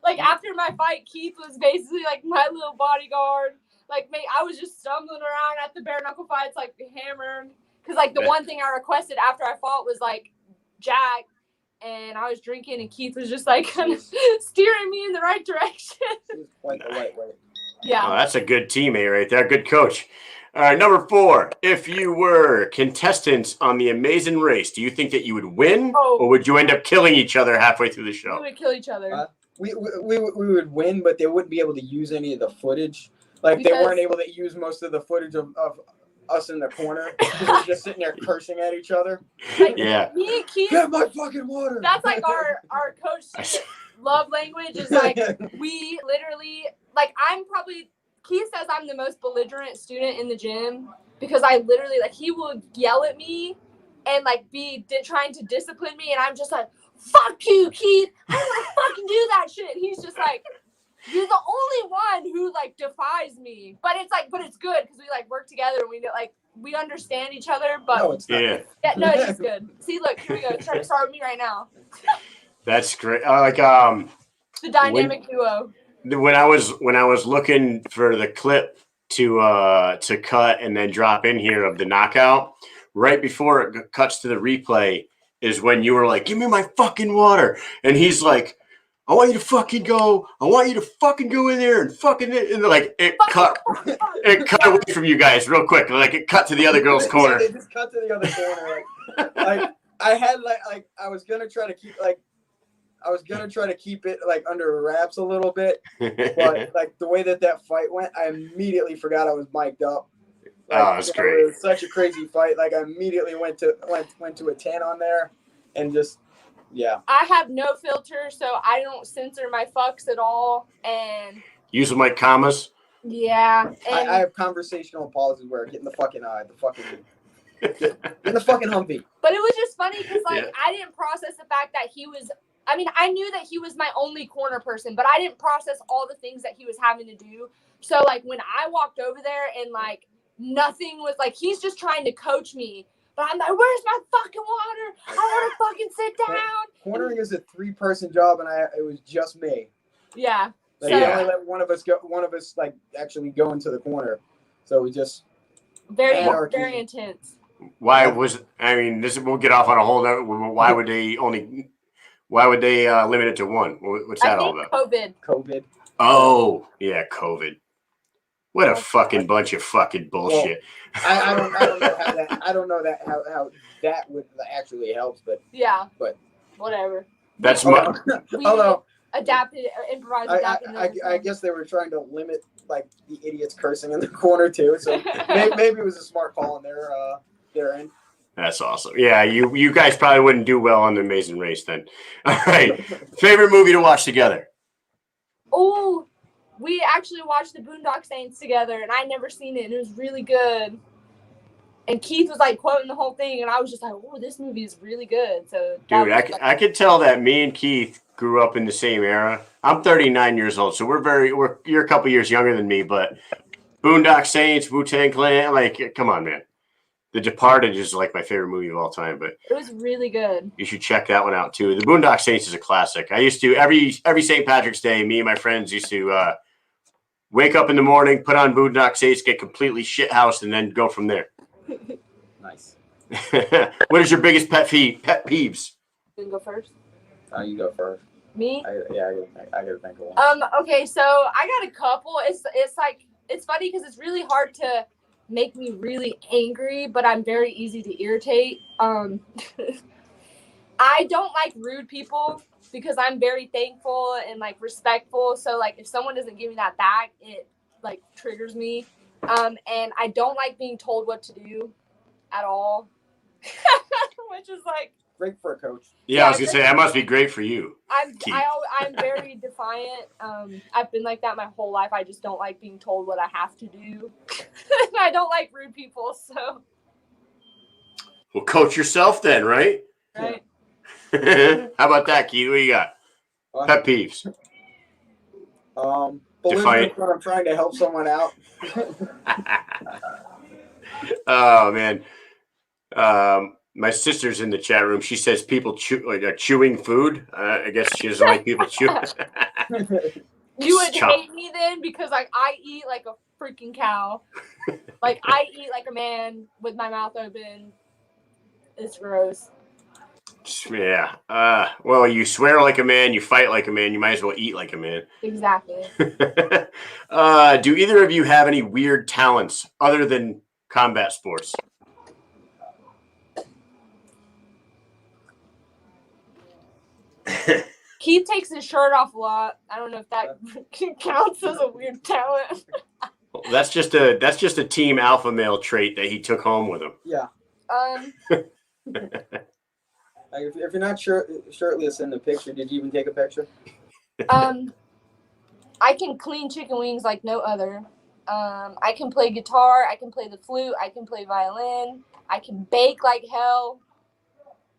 Like after my fight, Keith was basically like my little bodyguard. Like I was just stumbling around at the bare knuckle fights, like hammered. Cause like the one thing I requested after I fought was like Jack, and I was drinking, and Keith was just like kind of steering me in the right direction. He was quite the lightweight. Yeah. Oh, that's a good teammate right there. Good coach. All right, number 4. If you were contestants on The Amazing Race, do you think that you would win, or would you end up killing each other halfway through the show? We would kill each other. We would win, but they wouldn't be able to use any of the footage. Like they weren't able to use most of the footage of us in the corner. We were just sitting there cursing at each other. Like, Yeah. Me and Keith. Get my fucking water. That's like our coach love language is like we literally like Keith says I'm the most belligerent student in the gym because I literally like he will yell at me and like be trying to discipline me, and I'm just like, fuck you, Keith, I don't want to fucking do that shit. And he's just like, you're the only one who like defies me. But it's good because we like work together and we understand each other. But No, it's not. Yeah. No, it's just good. See, look, here we go. Try to start with me right now. That's great. The dynamic duo. When I was looking for the clip to cut and then drop in here of the knockout, right before it cuts to the replay is when you were like, "Give me my fucking water," and he's like, "I want you to fucking go. I want you to fucking go in there and fucking," and like it cut away from you guys real quick. Like it cut to the other girl's corner. Yeah, it just cut to the other corner. Like I had like I was gonna try to keep it like under wraps a little bit, but like the way that fight went, I immediately forgot I was mic'd up. Like, that's great. It was such a crazy fight. Like I immediately went to a 10 on there, and just yeah. I have no filter, so I don't censor my fucks at all, and Use them like commas. yeah. And I have conversational pauses where I get in the fucking eye, in the fucking Humvee. But it was just funny because like Yeah. I didn't process the fact that he was. I mean, I knew that he was my only corner person, but I didn't process all the things that he was having to do. So like when I walked over there and like nothing was like he's just trying to coach me, but I'm like, where's my fucking water? I want to fucking sit down. Cornering is a 3-person job, and it was just me. Yeah. Like, So they only let one of us like actually go into the corner. So we just very Anarchy. very intense. Why was I mean? This we'll get off on a whole nother. Why would they limit it to one? What's that all about? COVID. Oh yeah, COVID. What a fucking bunch of fucking bullshit. I don't know how that would actually helps, but Yeah. But whatever. That's We although adapted, improvised, adapted. I guess they were trying to limit like the idiots cursing in the corner too. So maybe it was a smart call on their end. That's awesome. Yeah, you guys probably wouldn't do well on The Amazing Race then. All right. Favorite movie to watch together? Oh, we actually watched the Boondock Saints together, and I'd never seen it, and it was really good. And Keith was like quoting the whole thing, and I was just like, "Oh, this movie is really good." So, Dude, I could tell that me and Keith grew up in the same era. I'm 39 years old, so you're a couple years younger than me, but Boondock Saints, Wu-Tang Clan, like, come on, man. The Departed is like my favorite movie of all time, but it was really good. you should check that one out too. The Boondock Saints is a classic. I used to every St. Patrick's Day, me and my friends used to wake up in the morning, put on Boondock Saints, get completely shithoused, and then go from there. Nice. What is your biggest pet peeves? You can go first. You go first. Me? I gotta think of one. Okay, so I got a couple. It's funny because it's really hard to make me really angry, but I'm very easy to irritate. I don't like rude people because I'm very thankful and like respectful. So like if someone doesn't give me that back, it like triggers me. And I don't like being told what to do at all, which is like Great for a coach. Yeah, I was gonna say that must be great for you. I'm very defiant. I've been like that my whole life. I just don't like being told what I have to do. I don't like rude people, so. Well, coach yourself then, right? Right. How about that, Keith? What you got? What? Pet peeves. Belligerent when I'm trying to help someone out. Oh man. My sister's in the chat room. She says people chewing food. I guess she doesn't like people chewing. You would hate me then because like I eat like a freaking cow. Like I eat like a man with my mouth open. It's gross. Yeah. Well, you swear like a man, you fight like a man, you might as well eat like a man. Exactly. Do either of you have any weird talents other than combat sports? Keith takes his shirt off a lot. I don't know if that counts as a weird talent. Well, that's just a team alpha male trait that he took home with him. Yeah. Like if you're not shirtless in the picture, did you even take a picture? I can clean chicken wings like no other. I can play guitar. I can play the flute. I can play violin. I can bake like hell.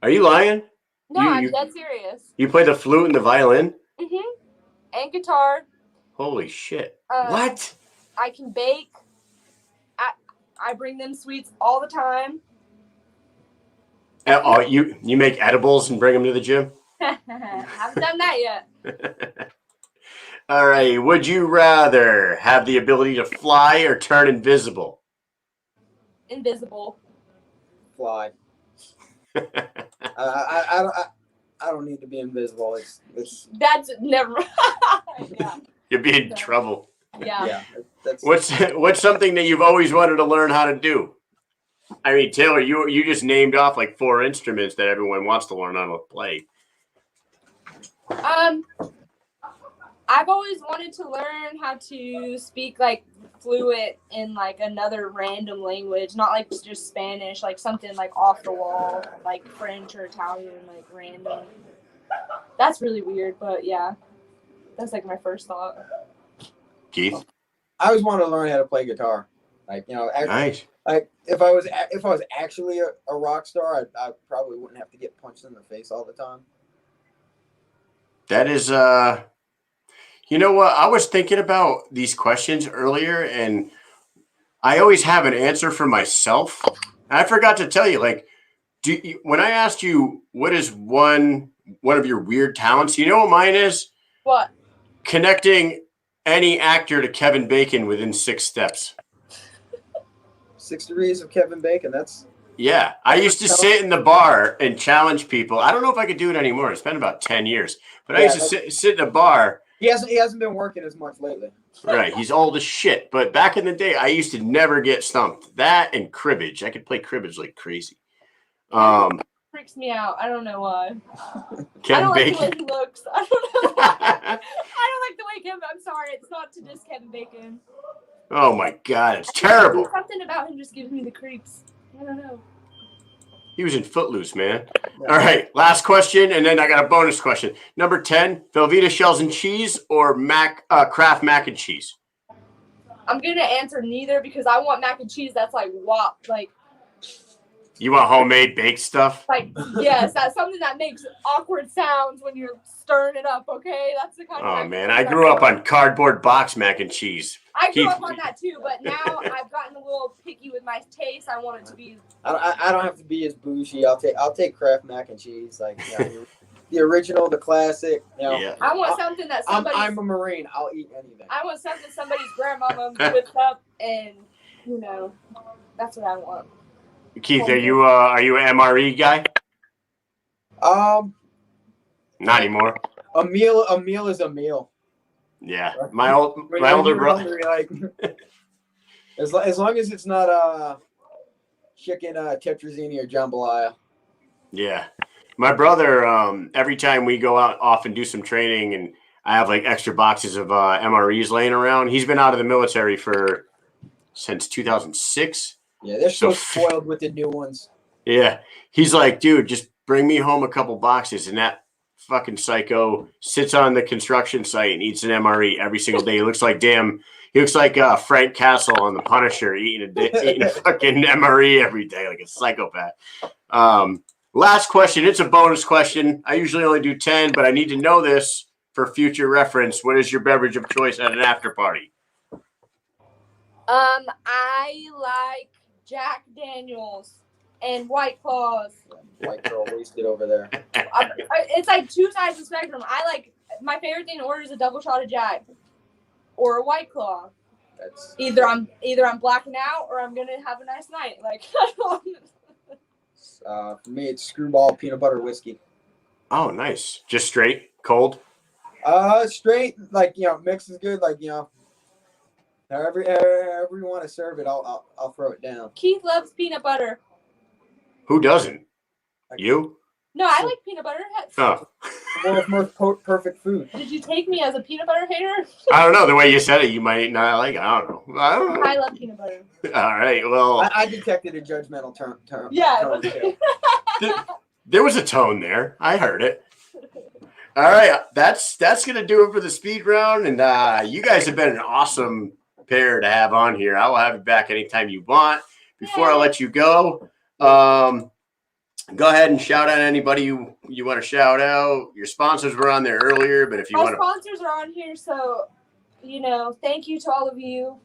Are you lying? No, I'm dead serious. You play the flute and the violin? Mm-hmm. And guitar. Holy shit. What? I can bake. I bring them sweets all the time. Oh, you make edibles and bring them to the gym? Haven't done that yet. All right. Would you rather have the ability to fly or turn invisible? Invisible. Fly. I don't need to be invisible. It's That's never. Yeah. You'd be in trouble. Yeah. What's something that you've always wanted to learn how to do? I mean, Taylor, you just named off like 4 instruments that everyone wants to learn how to play. I've always wanted to learn how to speak like fluent in like another random language, not like just Spanish, like something like off the wall, like French or Italian, like random. That's really weird, but yeah, that's like my first thought. Keith, I always wanted to learn how to play guitar. Like nice. Like if I was actually a rock star, I probably wouldn't have to get punched in the face all the time. That is, you know what? I was thinking about these questions earlier, and I always have an answer for myself. I forgot to tell you, like, when I asked you what is one of your weird talents, you know what mine is? What? Connecting any actor to Kevin Bacon within 6 steps. 6 degrees of Kevin Bacon. That's. Yeah, I used to sit in the bar and challenge people. I don't know if I could do it anymore. It's been about 10 years. But I used to sit in a bar. He hasn't been working as much lately. Right, he's old as shit. But back in the day, I used to never get stumped. That and cribbage. I could play cribbage like crazy. Freaks me out. I don't know why. Kevin I don't Bacon. like the way he looks. I don't know why. I don't like the way Kevin. I'm sorry. It's not to diss Kevin Bacon. Oh my God, it's terrible. Something about him just gives me the creeps. I don't know. He was in Footloose, man. All right, last question, and then I got a bonus question. Number 10, Velveeta shells and cheese or Kraft mac and cheese? I'm gonna answer neither because I want mac and cheese that's like wop, like. You want homemade baked stuff? Like yes, that's something that makes awkward sounds when you're stirring it up. Okay, that's the kind of. Oh man, I grew up on cardboard box mac and cheese. I grew up on that too, but now I've gotten a little picky with my taste. I want it to be. I don't have to be as bougie. I'll take Kraft mac and cheese, like the original, the classic. Yeah. I want something that somebody. I'm a Marine. I'll eat anything. I want something somebody's grandmama whipped up, and that's what I want. Keith, are you an MRE guy? Not anymore. A meal is a meal. Yeah, my older brother. Like, as long as it's not chicken tetrazzini or jambalaya. Yeah, my brother. Every time we go out off and do some training, and I have like extra boxes of MREs laying around. He's been out of the military since 2006. Yeah, they're so spoiled with the new ones. Yeah, he's like, dude, just bring me home a couple boxes, and that fucking psycho sits on the construction site and eats an MRE every single day. He looks like Frank Castle on The Punisher eating a fucking MRE every day, like a psychopath. Last question. It's a bonus question. I usually only do 10, but I need to know this for future reference. What is your beverage of choice at an after party? I like Jack Daniels and White Claws. White girl wasted over there. It's like two sides of the spectrum. My favorite thing to order is a double shot of Jack or a White Claw. That's Either I'm blacking out or I'm gonna have a nice night. Like for me, it's Screwball peanut butter whiskey. Oh, nice. Just straight, cold? Straight, like, mix is good. Like, however you want to serve it, I'll throw it down. Keith loves peanut butter. Who doesn't? You? No, I like peanut butter. Oh. The world's most perfect food. Did you take me as a peanut butter hater? I don't know. The way you said it, you might not like it. I don't know. I love peanut butter. All right. Well, I detected a judgmental tone. Yeah. There was a tone there. I heard it. All right. That's going to do it for the speed round. And you guys have been an awesome pair to have on here. I will have you back anytime you want. Before I let you go, go ahead and shout out anybody you want to shout out. Your sponsors were on there earlier, but if you want to. Our sponsors are on here, so, thank you to all of you.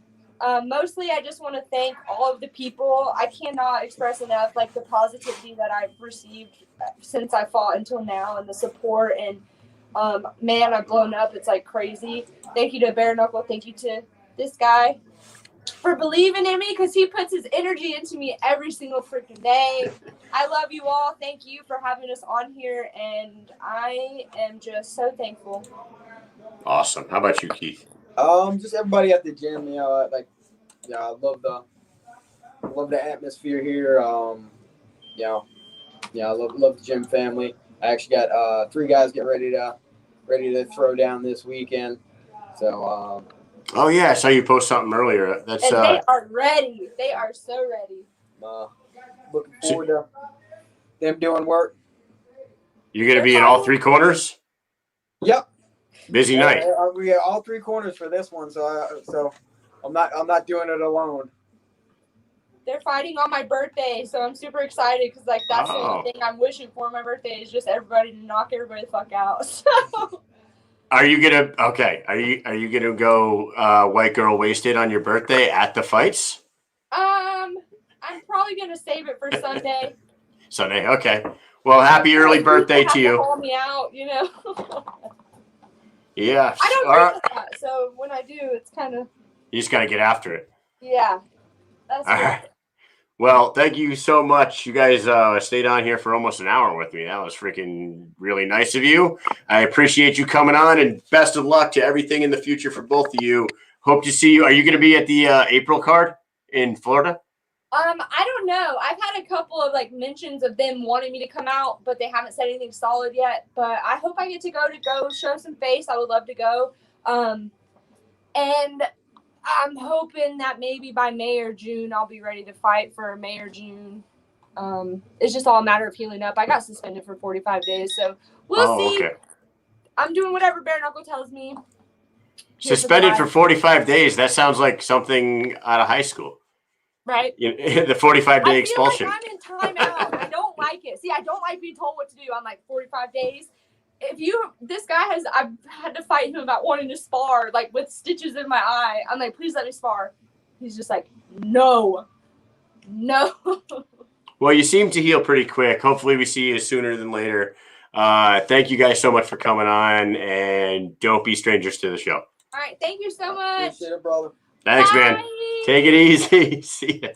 Mostly, I just want to thank all of the people. I cannot express enough, the positivity that I've received since I fought until now and the support. And, man, I've blown up. It's, crazy. Thank you to Bare Knuckle. Thank you to this guy for believing in me because he puts his energy into me every single freaking day. I love you all. Thank you for having us on here, and I am just so thankful. Awesome. How about you, Keith? Just everybody at the gym. I love the atmosphere here. I love the gym family. I actually got 3 guys getting ready to throw down this weekend. So. Oh yeah, I saw you post something earlier. And they are ready. They are so ready. Looking forward to them doing work. You're gonna be in all 3 corners? Yep. Busy night. We got all 3 corners for this one, so I'm not doing it alone. They're fighting on my birthday, so I'm super excited because that's the only thing I'm wishing for my birthday is just everybody to knock everybody the fuck out. So. Are you gonna go white girl wasted on your birthday at the fights? I'm probably gonna save it for Sunday. Sunday, okay. Well, happy early birthday to you. Call me out, Yeah. I don't drink a lot, so when I do, it's kind of. You just gotta get after it. Yeah, that's all right. Well, thank you so much. You guys stayed on here for almost an hour with me. That was freaking really nice of you. I appreciate you coming on, and best of luck to everything in the future for both of you. Hope to see you. Are you going to be at the April card in Florida? I don't know. I've had a couple of mentions of them wanting me to come out, but they haven't said anything solid yet. But I hope I get to go show some face. I would love to go. And I'm hoping that maybe by May or June, I'll be ready to fight for May or June. It's just all a matter of healing up. I got suspended for 45 days, so we'll see. Okay. I'm doing whatever Bare Knuckle tells me. Suspended for 45 days. That sounds like something out of high school. Right? The 45-day expulsion. Like I'm in timeout. I don't like it. See, I don't like being told what to do. I'm 45 days. I've had to fight him about wanting to spar, with stitches in my eye. I'm please let me spar. He's just no. Well, you seem to heal pretty quick. Hopefully we see you sooner than later. Thank you guys so much for coming on, and don't be strangers to the show. All right. Thank you so much. Appreciate it, brother. Thanks, Bye. man. Take it easy. See ya.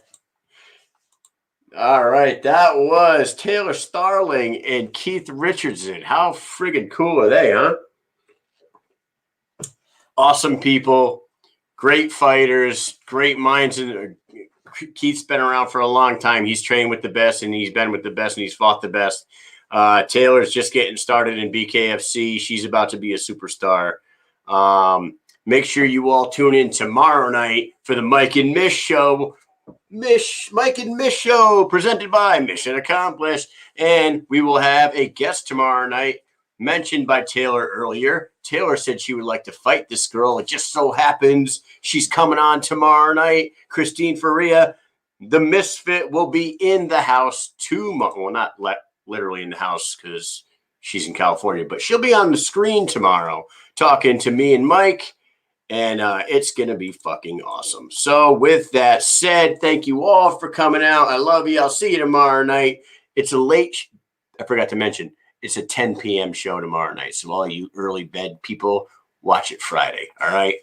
All right, that was Taylor Starling and Keith Richardson. How friggin' cool are they, huh? Awesome people, great fighters, great minds. And Keith's been around for a long time. He's trained with the best, and he's been with the best, and he's fought the best. Taylor's just getting started in BKFC. She's about to be a superstar. Make sure you all tune in tomorrow night for the Mike and Mish show. Mike and Mish show presented by Mission Accomplished, and we will have a guest tomorrow night mentioned by Taylor earlier. Taylor said she would like to fight this girl. It just so happens she's coming on tomorrow night. Christine Faria, the Misfit, will be in the house tomorrow. Well, literally in the house because she's in California. But she'll be on the screen tomorrow talking to me and Mike, and it's going to be fucking awesome. So with that said, thank you all for coming out. I love you. I'll see you tomorrow night. It's a late I forgot to mention, it's a 10 p.m. show tomorrow night. So all you early bed people, watch it Friday. All right.